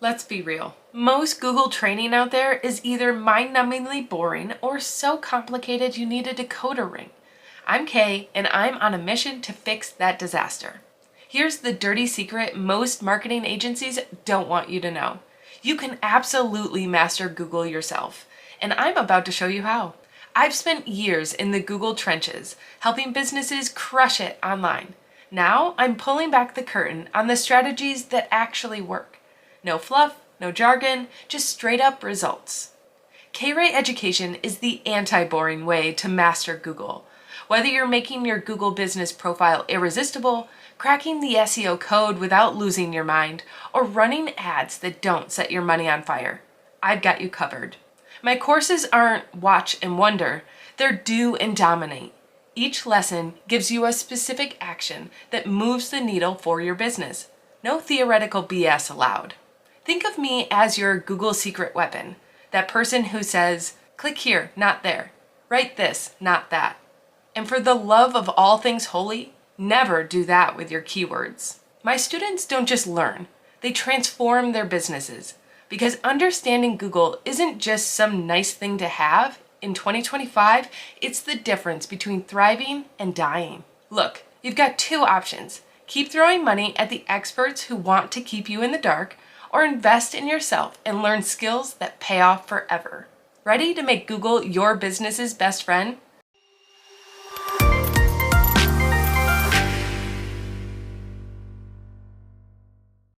Let's be real. Most Google training out there is either mind-numbingly boring or so complicated you need a decoder ring. I'm Kay, and I'm on a mission to fix that disaster. Here's the dirty secret most marketing agencies don't want you to know. You can absolutely master Google yourself, and I'm about to show you how. I've spent years in the Google trenches, helping businesses crush it online. Now I'm pulling back the curtain on the strategies that actually work. No fluff, no jargon, just straight up results. KaeRae Education is the anti-boring way to master Google. Whether you're making your Google business profile irresistible, cracking the SEO code without losing your mind, or running ads that don't set your money on fire, I've got you covered. My courses aren't watch and wonder, they're do and dominate. Each lesson gives you a specific action that moves the needle for your business. No theoretical BS allowed. Think of me as your Google secret weapon, that person who says, click here, not there, write this, not that. And for the love of all things holy, never do that with your keywords. My students don't just learn, they transform their businesses, because understanding Google isn't just some nice thing to have. In 2025, it's the difference between thriving and dying. Look, you've got two options. Keep throwing money at the experts who want to keep you in the dark, or invest in yourself and learn skills that pay off forever. Ready to make Google your business's best friend?